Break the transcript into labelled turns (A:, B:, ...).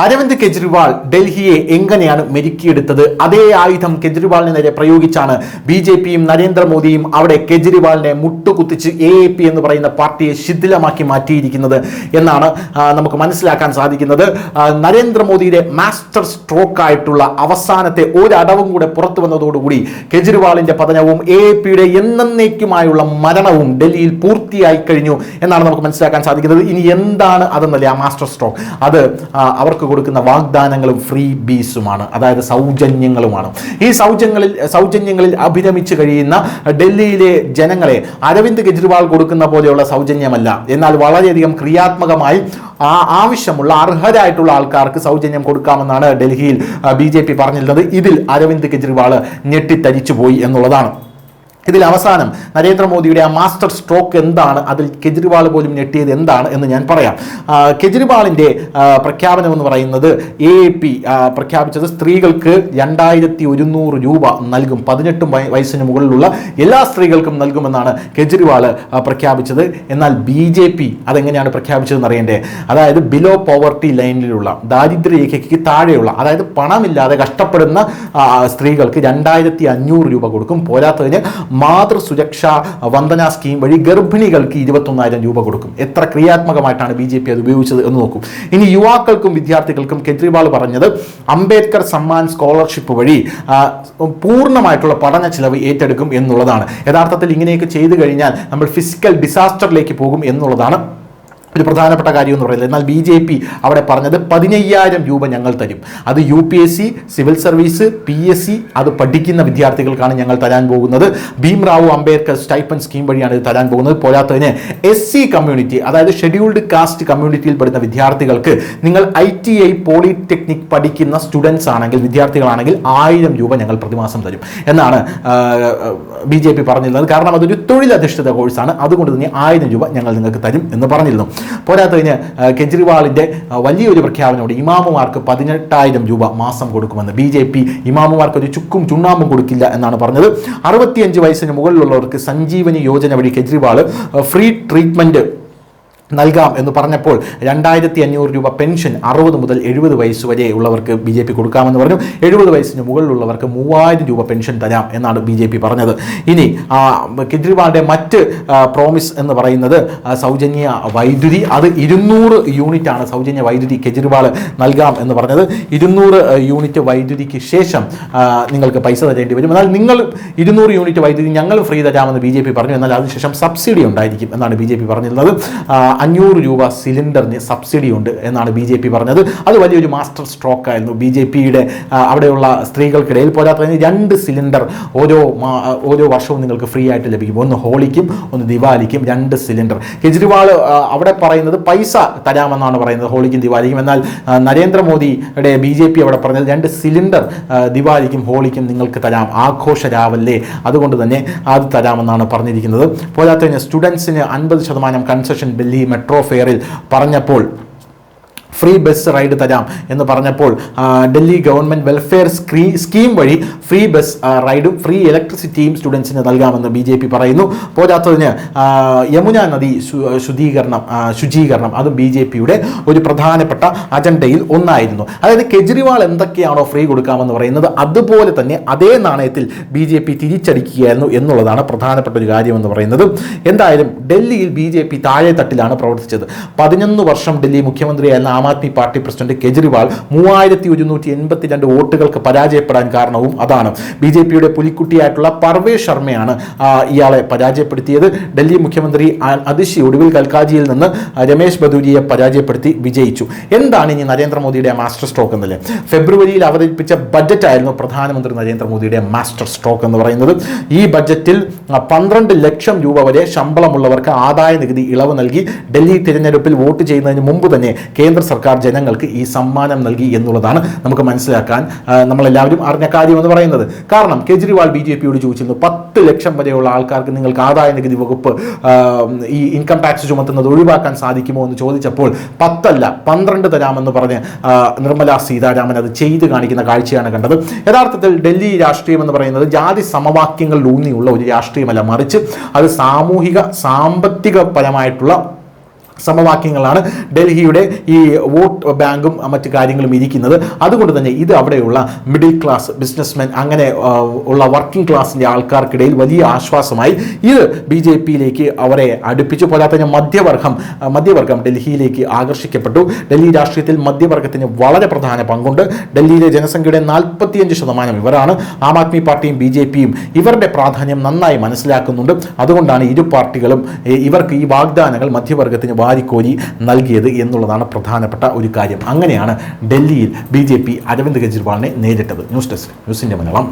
A: അരവിന്ദ് കെജ്രിവാൾ ഡൽഹിയെ എങ്ങനെയാണ് മെരുക്കിയെടുത്തത്? അതേ ആയുധം കെജ്രിവാളിന് നേരെ പ്രയോഗിച്ചാണ് ബി.ജെ.പിയും നരേന്ദ്രമോദിയും അവിടെ കെജ്രിവാളിനെ മുട്ടുകുത്തിച്ച് AAP എന്ന് പറയുന്ന പാർട്ടിയെ ശിഥിലമാക്കി മാറ്റിയിരിക്കുന്നത് എന്നാണ് നമുക്ക് മനസ്സിലാക്കാൻ സാധിക്കുന്നത്. നരേന്ദ്രമോദിയുടെ മാസ്റ്റർ സ്ട്രോക്ക് ആയിട്ടുള്ള അവസാനത്തെ ഒരടവും കൂടെ പുറത്തു വന്നതോടുകൂടി കെജ്രിവാളിന്റെ പതനവും AAPയുടെ എന്നേക്കുമായുള്ള മരണവും ഡൽഹിയിൽ പൂർത്തിയായി കഴിഞ്ഞു എന്നാണ് നമുക്ക് മനസ്സിലാക്കാൻ സാധിക്കുന്നത്. ഇനി എന്താണ് അതെന്നല്ലേ ആ മാസ്റ്റർ സ്ട്രോക്ക്? അത് അവർക്ക് കൊടുക്കുന്ന വാഗ്ദാനങ്ങളും ഫ്രീ ബീസുമാണ്, അതായത് സൗജന്യങ്ങളുമാണ്. ഈ സൗജന്യങ്ങളിൽ അഭിരമിച്ചു കഴിയുന്ന ഡൽഹിയിലെ ജനങ്ങളെ അരവിന്ദ് കെജ്രിവാൾ കൊടുക്കുന്ന പോലെയുള്ള സൗജന്യമല്ല, എന്നാൽ വളരെയധികം ക്രിയാത്മകമായി ആവശ്യമുള്ള അർഹരായിട്ടുള്ള ആൾക്കാർക്ക് സൗജന്യം കൊടുക്കാമെന്നാണ് ഡൽഹിയിൽ BJP പറഞ്ഞിരുന്നത്. ഇതിൽ അരവിന്ദ് കെജ്രിവാൾ ഞെട്ടിത്തരിച്ചു പോയി എന്നുള്ളതാണ്. ഇതിൽ അവസാനം നരേന്ദ്രമോദിയുടെ ആ മാസ്റ്റർ സ്ട്രോക്ക് എന്താണ്, അതിൽ കെജ്രിവാൾ പോലും ഞെട്ടിയത് എന്താണ് എന്ന് ഞാൻ പറയാം. കെജ്രിവാളിൻ്റെ പ്രഖ്യാപനം എന്ന് പറയുന്നത് AAP പ്രഖ്യാപിച്ചത് സ്ത്രീകൾക്ക് 2100 രൂപ നൽകും, 18 വയസ്സിന് മുകളിലുള്ള എല്ലാ സ്ത്രീകൾക്കും നൽകുമെന്നാണ് കെജ്രിവാൾ പ്രഖ്യാപിച്ചത്. എന്നാൽ BJP അതെങ്ങനെയാണ് പ്രഖ്യാപിച്ചതെന്ന് അറിയണ്ടേ? അതായത് ബിലോ പോവർട്ടി ലൈനിലുള്ള, ദാരിദ്ര്യരേഖയ്ക്ക് താഴെയുള്ള, അതായത് പണമില്ലാതെ കഷ്ടപ്പെടുന്ന സ്ത്രീകൾക്ക് 2500 രൂപ കൊടുക്കും. പോരാത്തതിന് മാതൃസുരക്ഷ വന്ദന സ്കീം വഴി ഗർഭിണികൾക്ക് 21,000 രൂപ കൊടുക്കും. എത്ര ക്രിയാത്മകമായിട്ടാണ് BJP അത് ഉപയോഗിച്ചത് എന്ന് നോക്കൂ. ഇനി യുവാക്കൾക്കും വിദ്യാർത്ഥികൾക്കും കെജ്രിവാൾ പറഞ്ഞത് അംബേദ്കർ സമ്മാൻ സ്കോളർഷിപ്പ് വഴി പൂർണ്ണമായിട്ടുള്ള പഠന ചിലവ് ഏറ്റെടുക്കും എന്നുള്ളതാണ്. യഥാർത്ഥത്തിൽ ഇങ്ങനെയൊക്കെ ചെയ്തു കഴിഞ്ഞാൽ നമ്മൾ ഫിസിക്കൽ ഡിസാസ്റ്ററിലേക്ക് പോകും എന്നുള്ളതാണ് ഒരു പ്രധാനപ്പെട്ട കാര്യം എന്ന് പറയുന്നത്. എന്നാൽ BJP അവിടെ പറഞ്ഞത് 15,000 രൂപ ഞങ്ങൾ തരും. അത് UPSC, സിവിൽ സർവീസ്, PSC അത് പഠിക്കുന്ന വിദ്യാർത്ഥികൾക്കാണ് ഞങ്ങൾ തരാൻ പോകുന്നത്. ഭീംറാവു അംബേദ്കർ സ്റ്റൈപ്പൻ സ്കീം വഴിയാണ് ഇത് തരാൻ പോകുന്നത്. പോരാത്തതിന് SC കമ്മ്യൂണിറ്റി, അതായത് ഷെഡ്യൂൾഡ് കാസ്റ്റ് കമ്മ്യൂണിറ്റിയിൽ പെടുന്ന വിദ്യാർത്ഥികൾക്ക് നിങ്ങൾ ITI പോളിടെക്നിക് പഠിക്കുന്ന സ്റ്റുഡൻസ് ആണെങ്കിൽ, വിദ്യാർത്ഥികളാണെങ്കിൽ 1000 രൂപ ഞങ്ങൾ പ്രതിമാസം തരും എന്നാണ് BJP പറഞ്ഞിരുന്നത്. കാരണം അതൊരു തൊഴിലധിഷ്ഠിത കോഴ്സാണ്, അതുകൊണ്ട് തന്നെ 1000 രൂപ ഞങ്ങൾ നിങ്ങൾക്ക് തരും എന്ന് പറഞ്ഞിരുന്നു. പോരാത്തതിന് കെജ്രിവാളിൻ്റെ വലിയൊരു പ്രഖ്യാപനമുണ്ട്, ഇമാമുമാർക്ക് 18,000 രൂപ മാസം കൊടുക്കുമെന്ന്. BJP ഇമാമുമാർക്ക് ഒരു ചുക്കും ചുണ്ണാമ്പും കൊടുക്കില്ല എന്നാണ് പറഞ്ഞത്. 65 വയസ്സിന് മുകളിലുള്ളവർക്ക് സഞ്ജീവനി യോജന വഴി കെജ്രിവാൾ ഫ്രീ ട്രീറ്റ്മെൻറ്റ് നൽകാം എന്ന് പറഞ്ഞപ്പോൾ 2500 രൂപ പെൻഷൻ 60 മുതൽ 70 വയസ്സ് വരെ ഉള്ളവർക്ക് BJP കൊടുക്കാമെന്ന് പറഞ്ഞു. 70 വയസ്സിന് മുകളിലുള്ളവർക്ക് 3000 രൂപ പെൻഷൻ തരാം എന്നാണ് BJP പറഞ്ഞത്. ഇനി കെജ്രിവാളിൻ്റെ മറ്റ് പ്രോമിസ് എന്ന് പറയുന്നത് സൗജന്യ വൈദ്യുതി, അത് 200 യൂണിറ്റാണ് സൗജന്യ വൈദ്യുതി കെജ്രിവാൾ നൽകാം എന്ന് പറഞ്ഞത്. 200 യൂണിറ്റ് വൈദ്യുതിക്ക് ശേഷം നിങ്ങൾക്ക് പൈസ തരേണ്ടി വരും. എന്നാൽ നിങ്ങൾ 200 യൂണിറ്റ് വൈദ്യുതി ഞങ്ങൾ ഫ്രീ തരാമെന്ന് BJP പറഞ്ഞു. എന്നാൽ അതിനുശേഷം സബ്സിഡി ഉണ്ടായിരിക്കും എന്നാണ് BJP പറഞ്ഞിരുന്നത്. 500 രൂപ സിലിണ്ടറിന് സബ്സിഡി ഉണ്ട് എന്നാണ് BJP പറഞ്ഞത്. അത് വലിയൊരു മാസ്റ്റർ സ്ട്രോക്ക് ആയിരുന്നു BJPയുടെ അവിടെയുള്ള സ്ത്രീകൾക്കിടയിൽ. പോരാത്തതിന് 2 സിലിണ്ടർ ഓരോ വർഷവും നിങ്ങൾക്ക് ഫ്രീ ആയിട്ട് ലഭിക്കും. ഒന്ന് ഹോളിക്കും ഒന്ന് ദിവാലിക്കും 2 സിലിണ്ടർ. കെജ്രിവാൾ അവിടെ പറയുന്നത് പൈസ തരാമെന്നാണ് പറയുന്നത്, ഹോളിക്കും ദിവാലിക്കും. എന്നാൽ നരേന്ദ്രമോദിയുടെ BJP അവിടെ പറഞ്ഞത് 2 സിലിണ്ടർ ദിവാലിക്കും ഹോളിക്കും നിങ്ങൾക്ക് തരാം, ആഘോഷരാവല്ലേ, അതുകൊണ്ട് തന്നെ അത് തരാമെന്നാണ് പറഞ്ഞിരിക്കുന്നത്. പോരാത്തതിന് സ്റ്റുഡൻസിന് 50% കൺസെഷൻ ഡൽഹി മെട്രോ ഫെയറിൽ പറഞ്ഞപ്പോൾ, ഫ്രീ ബസ് റൈഡ് തരാം എന്ന് പറഞ്ഞപ്പോൾ ഡൽഹി ഗവൺമെൻറ് വെൽഫെയർ സ്കീം വഴി ഫ്രീ ബസ് റൈഡും ഫ്രീ ഇലക്ട്രിസിറ്റിയും സ്റ്റുഡൻസിന് നൽകാമെന്ന് BJP പറയുന്നു. പോരാത്തതിന് യമുന നദി ശുചീകരണം അത് BJPയുടെ ഒരു പ്രധാനപ്പെട്ട അജണ്ടയിൽ ഒന്നായിരുന്നു. അതായത് കെജ്രിവാൾ എന്തൊക്കെയാണോ ഫ്രീ കൊടുക്കാമെന്ന് പറയുന്നത് അതുപോലെ തന്നെ അതേ നാണയത്തിൽ BJP തിരിച്ചടിക്കുകയായിരുന്നു എന്നുള്ളതാണ് പ്രധാനപ്പെട്ട ഒരു കാര്യമെന്ന് പറയുന്നത്. എന്തായാലും ഡൽഹിയിൽ BJP താഴെ തട്ടിലാണ് പ്രവർത്തിച്ചത്. 11 വർഷം ഡൽഹി മുഖ്യമന്ത്രിയായിരുന്ന ആം ആദ്മി പാർട്ടി പ്രസിഡന്റ് കെജ്രിവാൾ 3182 വോട്ടുകൾക്ക് പരാജയപ്പെടാൻ കാരണവും അതാണ്. BJPയുടെ പുലിക്കുട്ടിയായിട്ടുള്ള പർവേഷ് ശർമ്മയാണ് ഇയാളെ പരാജയപ്പെടുത്തിയത്. ഡൽഹി മുഖ്യമന്ത്രി അതിഷി ഒടുവിൽ കൽക്കാജിയിൽ നിന്ന് രമേശ് ബദൂരിയെ പരാജയപ്പെടുത്തി വിജയിച്ചു. എന്താണ് ഇനി നരേന്ദ്രമോദിയുടെ മാസ്റ്റർ സ്ട്രോക്ക് എന്നല്ലേ? ഫെബ്രുവരിയിൽ അവതരിപ്പിച്ച ബജറ്റായിരുന്നു പ്രധാനമന്ത്രി നരേന്ദ്രമോദിയുടെ മാസ്റ്റർ സ്ട്രോക്ക് എന്ന് പറയുന്നത്. ഈ ബജറ്റിൽ 12 ലക്ഷം രൂപ വരെ ശമ്പളമുള്ളവർക്ക് ആദായ നികുതി ഇളവ് നൽകി. ഡൽഹി തിരഞ്ഞെടുപ്പിൽ വോട്ട് ചെയ്യുന്നതിന് മുമ്പ് തന്നെ കേന്ദ്ര സർക്കാർ ജനങ്ങൾക്ക് ഈ സമ്മാനം നൽകി എന്നുള്ളതാണ് നമുക്ക് മനസ്സിലാക്കാൻ നമ്മളെല്ലാവരും അറിഞ്ഞ കാര്യം എന്ന് പറയുന്നത്. കാരണം കെജ്രിവാൾ BJPയോട് ചോദിച്ചിരുന്നു, 10 ലക്ഷം വരെയുള്ള ആൾക്കാർക്ക് നിങ്ങൾക്ക് ആദായ നികുതി വകുപ്പ് ഈ ഇൻകം ടാക്സ് ചുമത്തുന്നത് ഒഴിവാക്കാൻ സാധിക്കുമോ എന്ന് ചോദിച്ചപ്പോൾ 10 അല്ല 12 തരാമെന്ന് പറഞ്ഞ് നിർമ്മല സീതാരാമൻ അത് ചെയ്ത് കാണിക്കുന്ന കാഴ്ചയാണ് കണ്ടത്. യഥാർത്ഥത്തിൽ ഡൽഹി രാഷ്ട്രീയം എന്ന് പറയുന്നത് ജാതി സമവാക്യങ്ങളിൽ ഊന്നിയുള്ള ഒരു രാഷ്ട്രീയമല്ല, മറിച്ച് അത് സാമൂഹിക സാമ്പത്തികപരമായിട്ടുള്ള സമവാക്യങ്ങളാണ് ഡൽഹിയുടെ ഈ വോട്ട് ബാങ്കും മറ്റു കാര്യങ്ങളും ഇരിക്കുന്നത്. അതുകൊണ്ട് തന്നെ ഇത് അവിടെയുള്ള മിഡിൽ ക്ലാസ് ബിസിനസ്മെൻ അങ്ങനെ ഉള്ള വർക്കിംഗ് ക്ലാസിൻ്റെ ആൾക്കാർക്കിടയിൽ വലിയ ആശ്വാസമായി. ഇത് BJPയിലേക്ക് അവരെ അടുപ്പിച്ചു. പോരാത്തതിന് മധ്യവർഗം ഡൽഹിയിലേക്ക് ആകർഷിക്കപ്പെട്ടു. ഡൽഹി രാഷ്ട്രീയത്തിൽ മധ്യവർഗത്തിന് വളരെ പ്രധാന പങ്കുണ്ട്. ഡൽഹിയിലെ ജനസംഖ്യയുടെ 45% ഇവരാണ്. ആം ആദ്മി പാർട്ടിയും BJPയും ഇവരുടെ പ്രാധാന്യം നന്നായി മനസ്സിലാക്കുന്നുണ്ട്. അതുകൊണ്ടാണ് ഇരു പാർട്ടികളും ഇവർക്ക് ഈ വാഗ്ദാനങ്ങൾ മധ്യവർഗത്തിന് വാരിക്കോരി നൽകിയത് എന്നുള്ളതാണ് പ്രധാനപ്പെട്ട ഒരു കാര്യം. അങ്ങനെയാണ് ഡൽഹിയിൽ BJP അരവിന്ദ് കെജ്രിവാളിനെ നേരിട്ടത്. News desk news India Malayalam.